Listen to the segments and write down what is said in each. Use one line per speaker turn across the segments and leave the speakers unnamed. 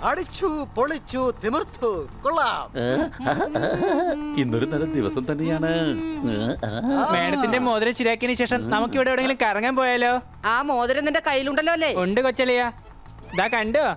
അടിച്ചു പൊളിച്ചു തിമിർത്തു കൊള്ളാം.
ഇന്നൊരു നല്ല ദിവസം തന്നെയാണ്.
മേഡത്തിന്റെ മോതിരം ശരിയാക്കിയതിനു ശേഷം നമുക്ക് ഇവിടെ എവിടെയെങ്കിലും കറങ്ങാൻ പോയാലോ?
ആ മോതിരം നിന്റെ കയ്യിലുണ്ടല്ലോ അല്ലേ?
ഉണ്ട് കൊച്ചളിയാ, ഇതാ കണ്ടോ?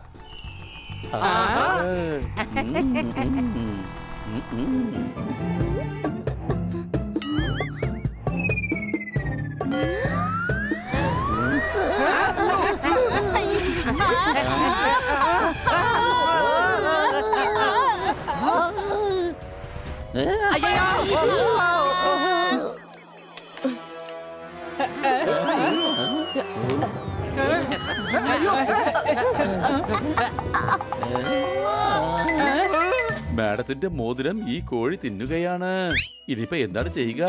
മാഡത്തിന്റെ മോതിരം ഈ കോഴി തിന്നുകയാണ്. ഇനിയിപ്പോ എന്താണ് ചെയ്യുക?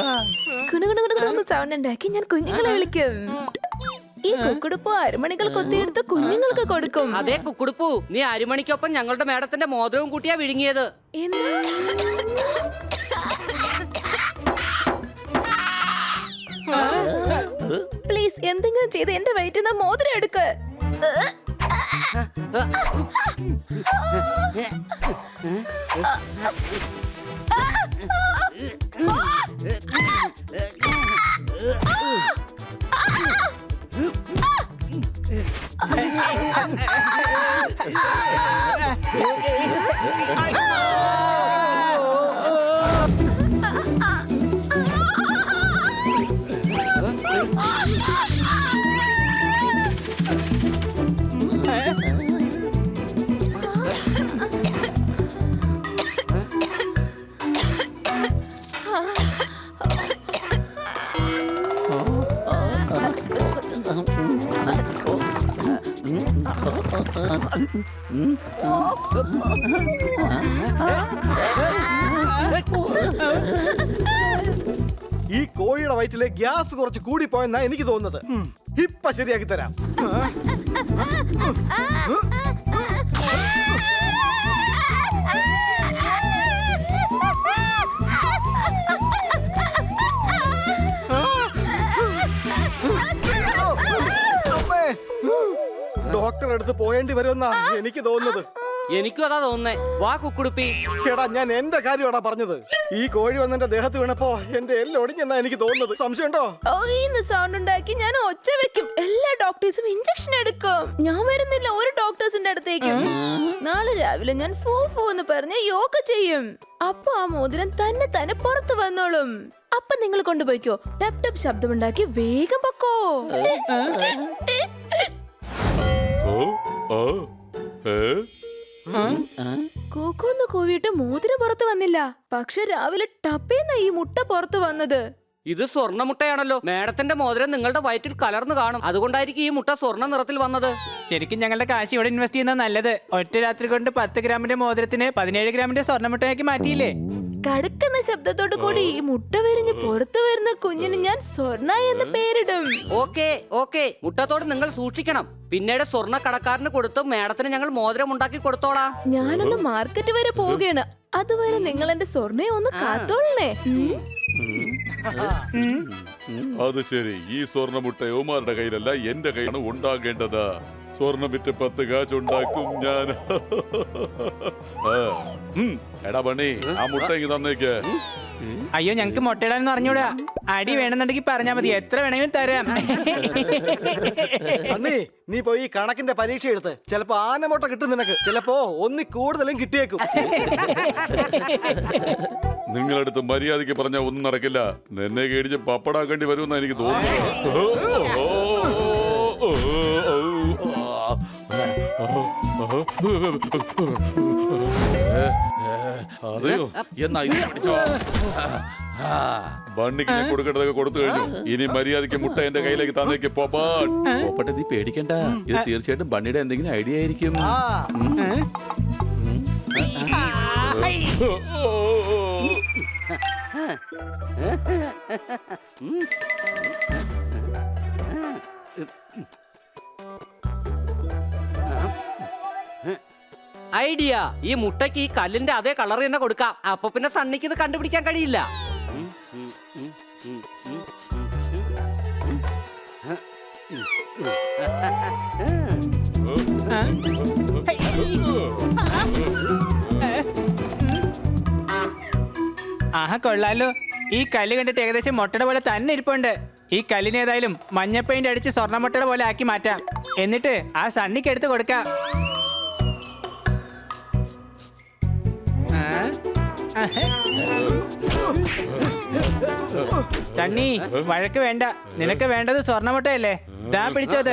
സൗണ്ട് ഉണ്ടാക്കി ഞാൻ കുഞ്ഞുങ്ങളെ വിളിക്കും. ഈ കുക്കുടുപ്പ് അരമണികൾ കൊത്തിയെടുത്ത് കുഞ്ഞുങ്ങൾക്ക് കൊടുക്കും.
അതേ കുക്കുടുപ്പു, നീ അരിമണിക്കൊപ്പം ഞങ്ങളുടെ മേഡത്തിന്റെ മോതിരവും കൂട്ടിയാ വിഴുങ്ങിയത്.
പ്ലീസ് എന്തെങ്കിലും ചെയ്ത് എന്റെ വയറ്റിൽ നിന്ന് മോതിരം എടുക്ക്.
ഈ കോഴിയുടെ വയറ്റിലെ ഗ്യാസ് കുറച്ച് കൂടിപ്പോയെന്നാ എനിക്ക് തോന്നുന്നത്. ഇപ്പൊ ശരിയാക്കി തരാം. ഡോക്ടറെ അടുത്ത് പോയേണ്ടി വരുമെന്നാ എനിക്ക് തോന്നുന്നത്.
എനിക്കും അതാ തോന്നുന്നേ. വാ കുക്കുടുപ്പി.
എടാ, ഞാൻ എന്റെ കാര്യമാടാ പറഞ്ഞത്. ഈ കോഴി വന്ന് എന്റെ ദേഹത്ത് വീണപ്പോ എന്റെ എല്ലാം ഒടിഞ്ഞെന്നാ എനിക്ക് തോന്നുന്നത്. സംശയമുണ്ടോ?
സൗണ്ട് ഉണ്ടാക്കി ഞാൻ ഒച്ച വെക്കും. എല്ലാ ഡോക്ടേഴ്സും ഇഞ്ചക്ഷൻ എടുക്കും. ഞാൻ വരുന്നില്ല ഒരു ഡോക്ടേഴ്സിന്റെ അടുത്തേക്കും. നാളെ രാവിലെ ഞാൻ ഫൂ ഫൂ എന്ന് പറഞ്ഞ് യോഗ ചെയ്യും. അപ്പൊ ആ മോതിരം തന്നെ പുറത്തു വന്നോളും. അപ്പൊ നിങ്ങൾ കൊണ്ടുപോയിക്കോ. ടപ് ടപ് ശബ്ദമുണ്ടാക്കി വേഗം പൊക്കോ. കൂക്കൊന്ന് കൂവിയിട്ട് മോതിരം പുറത്തു വന്നില്ല. പക്ഷെ രാവിലെ ടപ്പേന്ന ഈ മുട്ട പുറത്തു വന്നത്.
ഇത് സ്വർണ്ണ മുട്ടയാണല്ലോ. മേഡത്തിന്റെ മോതിരം നിങ്ങളുടെ വയറ്റിൽ കലർന്നു കാണും. അതുകൊണ്ടായിരിക്കും ഈ മുട്ട സ്വർണ്ണ നിറത്തിൽ വന്നത്.
ശരിക്കും ഞങ്ങളുടെ കാശ് ഇവിടെ ഇൻവെസ്റ്റ് ചെയ്യുന്നത് നല്ലത്. ഒറ്റ രാത്രി കൊണ്ട് 10 ഗ്രാമിന്റെ മോതിരത്തിന് 17 ഗ്രാമിന്റെ സ്വർണ്ണമുട്ടയാക്കി മാറ്റിയില്ലേ?
കടുക്കുന്ന ശബ്ദത്തോടു കൂടി ഈ മുട്ട വിരിഞ്ഞ് പുറത്തു വരുന്ന കുഞ്ഞിന് ഞാൻ സ്വർണ്ണ എന്ന് പേരിടും.
ഓക്കെ മുട്ടത്തോട് നിങ്ങൾ സൂക്ഷിക്കണം. പിന്നീട് സ്വർണ്ണ കടക്കാരന് കൊടുത്ത് മേഡത്തിന് ഞങ്ങൾ മോതിരം ഉണ്ടാക്കി കൊടുത്തോളാം.
ഞാനൊന്ന് മാർക്കറ്റ് വരെ പോവുകയാണ്. അതുവരെ നിങ്ങൾ എന്റെ സ്വർണ്ണയെ ഒന്ന് കാത്തോളണേ.
അത് ശരി. ഈ സ്വർണ്ണമുട്ട യോമാരുടെ കയ്യിലല്ല, എന്റെ കയ്യിലാണ് ഉണ്ടാകേണ്ടത്. സ്വർണ്ണം വിറ്റ് 10 കാശ് ഉണ്ടാക്കും ഞാൻ. എടാ പണി, ആ മുട്ട ഇങ്ങ് തന്നേക്ക്.
അയ്യോ, ഞങ്ങക്ക് മുട്ടയിടാന്ന് അറിഞ്ഞൂടാ. അടി വേണമെന്നുണ്ടെങ്കിൽ പറഞ്ഞാൽ മതി, എത്ര വേണമെങ്കിലും തരാം.
നീ പോയി കണക്കിന്റെ പരീക്ഷ എടുത്ത്. ചിലപ്പോ ആനമുട്ട കിട്ടും നിനക്ക്, ചിലപ്പോ ഒന്നി കൂടുതലും കിട്ടിയേക്കും.
നിങ്ങളടുത്ത് മര്യാദയ്ക്ക് പറഞ്ഞാൽ ഒന്നും നടക്കില്ല. നിന്നെ കേടിച്ച് പപ്പടാക്കേണ്ടി വരുമെന്നാ എനിക്ക് തോന്നുന്നു. അതെയോ? എന്നാ ഇത് പിടിച്ചോ. ബണ്ണിക്ക് കൊടുക്കേണ്ടതൊക്കെ കൊടുത്തു കഴിഞ്ഞു. ഇനി മര്യാദയ്ക്ക് മുട്ട എന്റെ കയ്യിലേക്ക് തന്നേക്ക്. പോപ്പട്ടെ, നീ പേടിക്കണ്ട. ഇത് തീർച്ചയായിട്ടും ബണ്ണിയുടെ എന്തെങ്കിലും ഐഡിയ ആയിരിക്കും.
ഐഡിയ. ഈ മുട്ടയ്ക്ക് ഈ കല്ലിന്റെ അതേ കളർ തന്നെ കൊടുക്കാം. അപ്പൊ പിന്നെ സണ്ണിക്ക് ഇത് കണ്ടുപിടിക്കാൻ കഴിയില്ല.
ആഹാ കൊള്ളാലോ. ഈ കല്ല് കണ്ടിട്ട് ഏകദേശം മുട്ടയുടെ പോലെ തന്നെ ഇരിപ്പുണ്ട്. ഈ കല്ലിന് ഏതായാലും മഞ്ഞ പെയിന്റ് അടിച്ച് സ്വർണ്ണമുട്ടയുടെ പോലെ ആക്കി മാറ്റാം. എന്നിട്ട് ആ സണ്ണിക്ക് എടുത്ത് കൊടുക്കാം. സണ്ണി, വഴക്ക് വേണ്ട. നിനക്ക് വേണ്ടത് സ്വർണ്ണമുട്ടയല്ലേ? ദാ പിടിച്ചത്.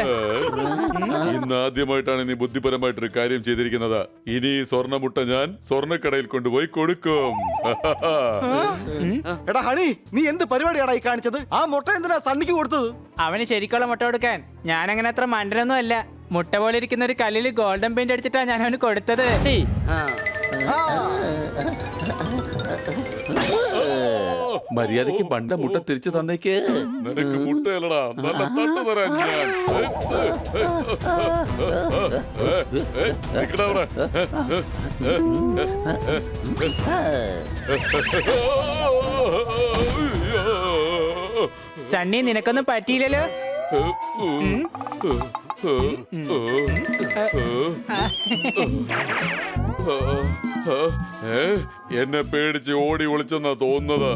ഇന്ന് ആദ്യമായിട്ടാണ് നീ ബുദ്ധിപരമായിട്ടൊരു കാര്യം ചെയ്തിരിക്കുന്നത്. ഇനി ഈ സ്വർണ്ണമുട്ട ഞാൻ സ്വർണ്ണക്കടയിൽ കൊണ്ടുപോയി കൊടുക്കും.
എടാ ഹണി, നീ എന്ത് പരിപാടിയാടാ ഈ കാണിച്ചത്? ആ മുട്ട എന്തിനാ സണ്ണിക്ക് കൊടുത്തത്?
അവന് ശരിക്കുള്ള മുട്ട കൊടുക്കാൻ. ഞാൻ അങ്ങനെ അത്ര മണ്ടനൊന്നും അല്ല. മുട്ട പോലെ ഇരിക്കുന്ന ഒരു കല്ലിൽ ഗോൾഡൻ പെയിന്റ് അടിച്ചിട്ടാ ഞാൻ അവന് കൊടുത്തത്.
മര്യാദക്ക് പണ്ട മുട്ട തിരിച്ചു തന്നേക്ക്. നിനക്ക് മുട്ടയല്ലടാ, നല്ല തട്ട് തരാൻ ഞാൻ. നിക്കടാ അവിടെ.
സണ്ണി, നിനക്കൊന്നും പറ്റിയില്ലല്ലോ.
എന്നെ പേടിച്ച് ഓടി ഒളിച്ചെന്നാ തോന്നുന്നത്.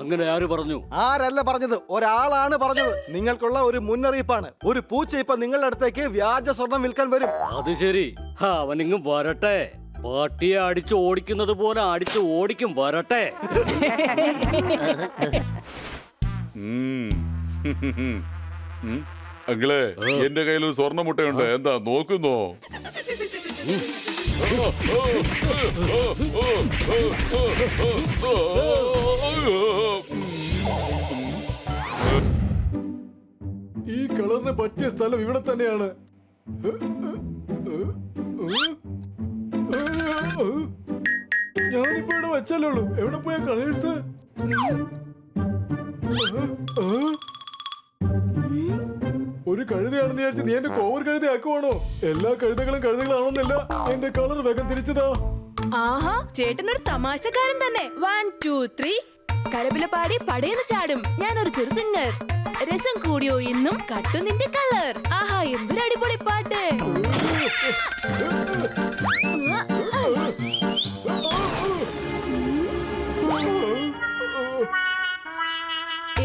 അങ്ങനെ ആര് പറഞ്ഞു?
ആരല്ല പറഞ്ഞത്, ഒരാളാണ് പറഞ്ഞത്. നിങ്ങൾക്കുള്ള ഒരു മുന്നറിയിപ്പാണ്. ഒരു പൂച്ച ഇപ്പൊ നിങ്ങളുടെ അടുത്തേക്ക് വ്യാജ സ്വർണം വിൽക്കാൻ വരും.
അത് ശരി, അവനിങ്ങും വരട്ടെ. പാട്ടിയെ അടിച്ചു ഓടിക്കുന്നത് പോലെ അടിച്ചു ഓടിക്കും, വരട്ടെ.
അങ്ങളെ, എന്റെ കയ്യിൽ ഒരു സ്വർണ്ണമുട്ടയുണ്ട്. എന്താ നോക്കുന്നോ?
ഈ കളറിന് പറ്റിയ സ്ഥലം ഇവിടെ തന്നെയാണ്. ഞാനിപ്പോ ഇവിടെ വെച്ചാലേ ഉള്ളൂ. എവിടെ പോയ കളേഴ്സ്? ഒരു കഴുതയാണെന്ന് വിചാരിച്ച് നീ എന്റെ കോവർ കഴുത ആക്കുവാണോ? എല്ലാ കഴുതകളും കഴുതകളാണെന്നല്ല. എന്റെ കളർ വേഗം തിരിച്ചതാ.
ആഹാ, ചേട്ടനൊരു തമാശക്കാരൻ തന്നെ. 1 2 3 കലപില പാടി പടയെന്ന് ചാടും. ഞാനൊരു ചെറു സിംഗർ. രസം കൂടിയോ ഇന്നും കട്ടു നിന്റെ കളർ. ആഹാ, എന്തൊരു അടിപൊളി പാട്ട്.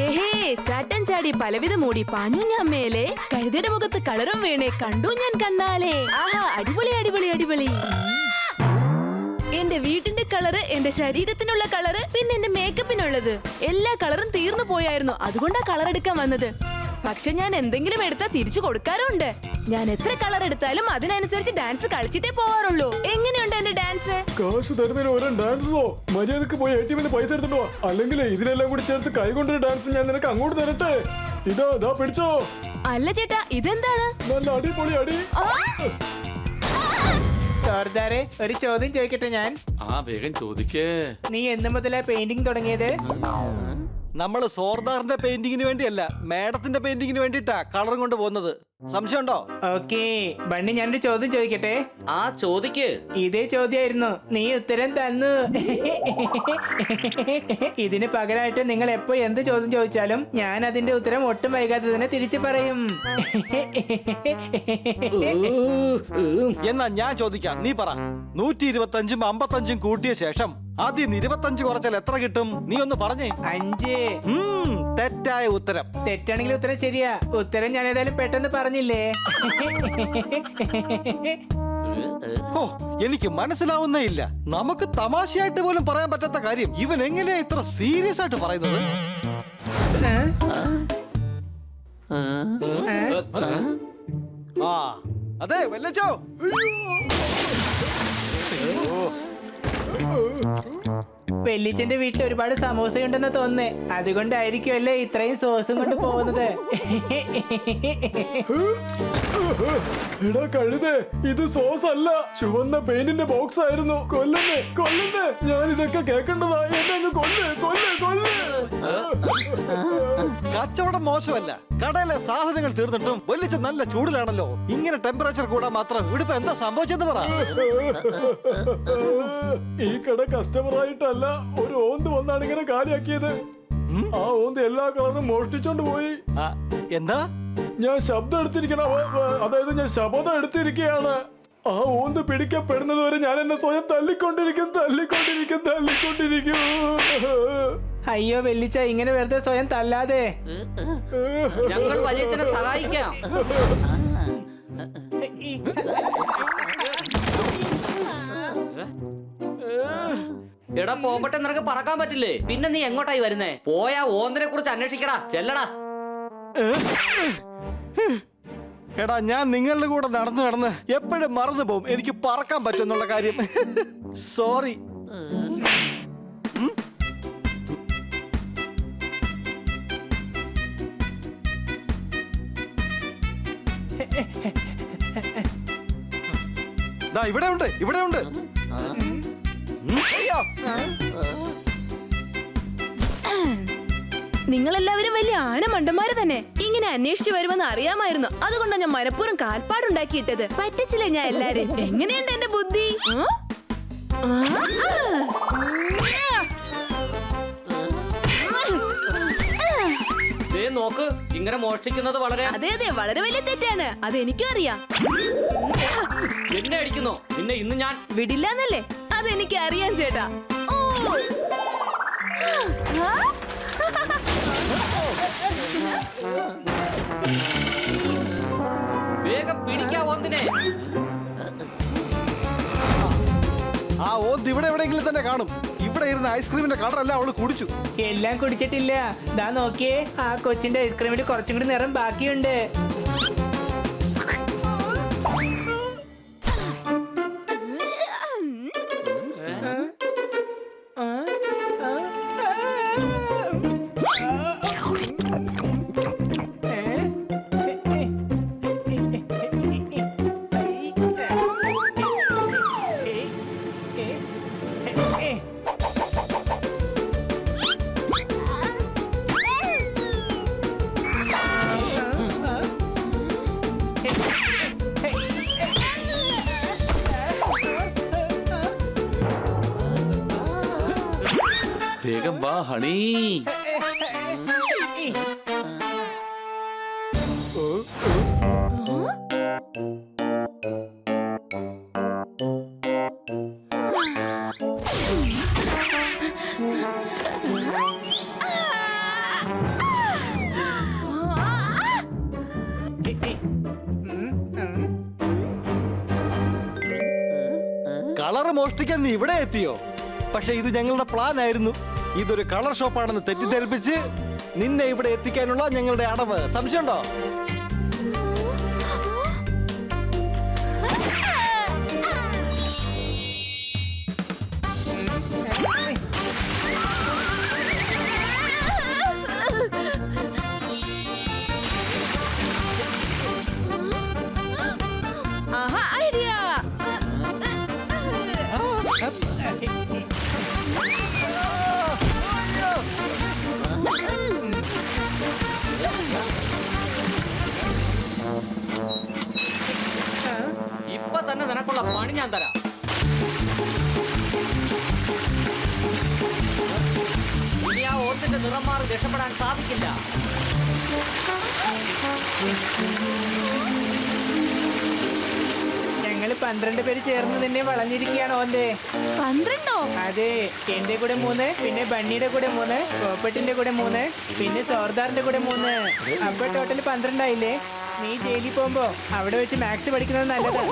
ഏഹേ, ചാട്ടൻ ചാടി പലവിധ മൂടി പാഞ്ഞു ഞാൻ മേലെ. കഴുതയുടെ മുഖത്ത് കളറും വീണേ കണ്ടു ഞാൻ കണ്ണാലെ. ആഹാ, അടിപൊളി അടിപൊളി അടിപൊളി. എന്റെ വീടിന്റെ കളറ്, എന്റെ ശരീരത്തിനുള്ള കളറ്, പിന്നെ എന്റെ മേക്കപ്പിനുള്ളത് എല്ലാ കളറും തീർന്നു പോയായിരുന്നു. അതുകൊണ്ടാ കളർ എടുക്കാൻ വന്നത്. പക്ഷെ ഞാൻ എന്തെങ്കിലും എടുത്താൽ തിരിച്ചു കൊടുക്കാറുണ്ട്. ഞാൻ എത്ര കളർ എടുത്താലും അതിനനുസരിച്ച് ഡാൻസ് കളിച്ചിട്ടേ പോവാറുള്ളൂ. എങ്ങനെയുണ്ട് എന്റെ ഡാൻസ്?
കാശ് തരുന്നതിന് ഓരോ ഡാൻസോ? മര്യാദക്ക് പോയി ATM പൈസ എടുത്തിട്ടോ. അല്ലെങ്കിൽ ഇതിനെല്ലാം കൂടി ചേർത്ത് കൈകൊണ്ടൊരു ഡാൻസ് ഞാൻ നിനക്ക് അങ്ങോട്ട് തരട്ടെ. ഇതാ പിടിച്ചോ.
അല്ല ചേട്ടാ, ഇതെന്താണ്?
നല്ല അടിപൊളി അടി.
സോർദാറെ, ഒരു ചോദ്യം ചോദിക്കട്ടെ ഞാൻ?
വേഗം ചോദിക്കേ.
നീ എന്ന് മുതലാ പെയിന്റിംഗ് തുടങ്ങിയത്?
നമ്മള് സോർദാറിന്റെ പെയിന്റിങ്ങിന് വേണ്ടിയല്ല, മേഡത്തിന്റെ പെയിന്റിങ്ങിന് വേണ്ടിട്ടാ കളറും കൊണ്ട് പോകുന്നത്. സംശയമുണ്ടോ?
ഓക്കേ ബണ്ണി, ഞാനൊരു ചോദ്യം ചോദിക്കട്ടെ?
ചോദിക്ക്.
ഇതേ ചോദ്യമായിരുന്നു. നീ ഉത്തരം തന്നു. ഇതിന് പകരമായിട്ട് നിങ്ങൾ എപ്പോ എന്ത് ചോദ്യം ചോദിച്ചാലും ഞാൻ അതിന്റെ ഉത്തരം ഒട്ടും വൈകാതെ തന്നെ തിരിച്ചു പറയും.
എന്നാ ഞാൻ ചോദിക്കാം, നീ പറ. 125ഉം 55ഉം കൂട്ടിയ ശേഷം ആദ്യം 25 കുറച്ചാൽ എത്ര കിട്ടും? നീ ഒന്ന് പറഞ്ഞേ.
5.
തെറ്റായ ഉത്തരം.
തെറ്റാണെങ്കിൽ ഉത്തരം ശരിയാ. ഉത്തരം ഞാൻ ഏതായാലും പെട്ടെന്ന് പറഞ്ഞില്ലേ.
ഓ, എനിക്ക് മനസ്സിലാവുന്നേ ഇല്ല. നമുക്ക് തമാശയായിട്ട് പോലും പറയാൻ പറ്റാത്ത കാര്യം ഇവൻ എങ്ങനെയാ ഇത്ര സീരിയസ് ആയിട്ട് പറയുന്നത്? അതെ വല്ലച്ചോ.
വെല്ലിച്ചന്റെ വീട്ടിൽ ഒരുപാട് സമോസയുണ്ടെന്ന് തോന്നുന്നേ. അതുകൊണ്ടായിരിക്കും അല്ലേ ഇത്രയും സോസും കൊണ്ട് പോകുന്നത്.
എടാ കഴുതേ, ഇത് സോസ് അല്ല, ചുവന്ന പെയിന്റിന്റെ ബോക്സ് ആയിരുന്നു. കൊല്ലുന്നേ കൊല്ലുന്നേ, ഞാൻ ഇതൊക്കെ കേൾക്കേണ്ടതാ. എന്നെ കൊല്ല്. കച്ചവടം മോശമല്ല. കടയിലെ സാധനങ്ങൾ തീർന്നിട്ടും വലിച്ച നല്ല ചൂടിലാണല്ലോ. ഇങ്ങനെ ടെമ്പറേച്ചർ കൂടാൻ മാത്രം ഇവിടെ എന്താ സംഭവിച്ചെന്ന് പറ. ഈ കട കസ്റ്റമർ ആയിട്ടല്ല, ഒരു ഓന്ത് വന്നാണ് ഇങ്ങനെ കാലിയാക്കിയത്. ആ ഓന്ത് എല്ലാ കളറും മോഷ്ടിച്ചോണ്ട് പോയി.
എന്താ?
ഞാൻ ശബ്ദം എടുത്തിരിക്കണ, അതായത് ഞാൻ ശബ്ദം എടുത്തിരിക്കുകയാണ്. ആ ഓന്ത് പിടിക്കപ്പെടുന്നത് വരെ ഞാൻ എന്നെ സ്വയം തല്ലിക്കൊണ്ടിരിക്കും.
അയ്യോ വെല്ലിച്ച, ഇങ്ങനെ വെറുതെ സ്വയം തല്ലാതെ.
ഞങ്ങൾ വലിയച്ഛനെ സഹായിക്കാം. എടാ പോപ്പട്ടെ, നിനക്ക് പറക്കാൻ പറ്റില്ലേ? പിന്നെ നീ എങ്ങോട്ടായി വരുന്നേ? പോയാ ഓന്തിനെ കുറിച്ച് അന്വേഷിക്കടാ, ചെല്ലടാ.
എടാ, ഞാൻ നിങ്ങളുടെ കൂടെ നടന്ന് എപ്പോഴും മറന്നു പോകും എനിക്ക് പറക്കാൻ പറ്റുമെന്നുള്ള കാര്യം. സോറി. ഇവിടെ ഉണ്ട്. അയ്യോ.
നിങ്ങളെല്ലാവരും വലിയ ആനമണ്ടന്മാര് തന്നെ. ഇങ്ങനെ അന്വേഷിച്ചു വരുമെന്ന് അറിയാമായിരുന്നു. അതുകൊണ്ടാണ് ഞാൻ മനഃപൂർവ്വം കാൽപ്പാടുണ്ടാക്കിയിട്ടത്. പറ്റിച്ചില്ലേ ഞാൻ എല്ലാരും? എങ്ങനെയുണ്ട് എന്റെ ബുദ്ധി?
നോക്ക്, ഇങ്ങനെ മോഷ്ടിക്കുന്നത് വളരെ
അതെ വളരെ വലിയ തെറ്റാണ്. അത് എനിക്കും അറിയാം.
എന്നെ അടിക്കുന്നു. നിന്നെ ഇന്ന് ഞാൻ
വിടില്ലെന്നല്ലേ? അതെനിക്ക് അറിയാം ചേട്ടാ.
വേഗം പിടിക്കാ ഓന്തിനെ.
ആ ഓന്ത് ഇവിടെ എവിടെയെങ്കിലും തന്നെ കാണും. ഇവിടെ ഇരുന്ന ഐസ്ക്രീമിന്റെ കളറെല്ലാം അവള് കുടിച്ചു.
എല്ലാം കുടിച്ചിട്ടില്ല. ദാ നോക്കിയേ, ആ കൊച്ചിന്റെ ഐസ്ക്രീമിൽ കുറച്ചും കൂടി നിറം ബാക്കിയുണ്ട്.
വേഗം വാ ഹണി.
കളറ് മോഷ്ടിക്കാൻ നീ ഇവിടെ എത്തിയോ? പക്ഷെ ഇത് ഞങ്ങളുടെ പ്ലാൻ ആയിരുന്നു. ഇതൊരു കളർ ഷോപ്പാണെന്ന് തെറ്റിദ്ധരിപ്പിച്ച് നിന്നെ ഇവിടെ എത്തിക്കാനുള്ള ഞങ്ങളുടെ അടവ്. സംശയമുണ്ടോ?
ഐഡിയ.
ഇപ്പൊ തന്നെ നിനക്കുള്ള പണി ഞാൻ തരാം. ഇനി ആ ഓത്തിന്റെ നിറം മാറി രക്ഷപ്പെടാൻ സാധിക്കില്ല.
ഞങ്ങള് 12 പേര് ചേർന്ന് നിന്നെ വളഞ്ഞിരിക്കുകയാണ് ഓന്തേ.
12?
അതെ, എന്റെ കൂടെ 3, പിന്നെ ബണ്ണിയുടെ കൂടെ 3, പോപ്പറ്റിന്റെ കൂടെ 3, പിന്നെ സോർദാറിന്റെ കൂടെ 3. അപ്പൊ ടോട്ടൽ 12 ആയില്ലേ? നീ ജയിലിൽ പോകുമ്പോ അവിടെ വെച്ച് മാത്സ് പഠിക്കുന്നത് നല്ലതാണ്.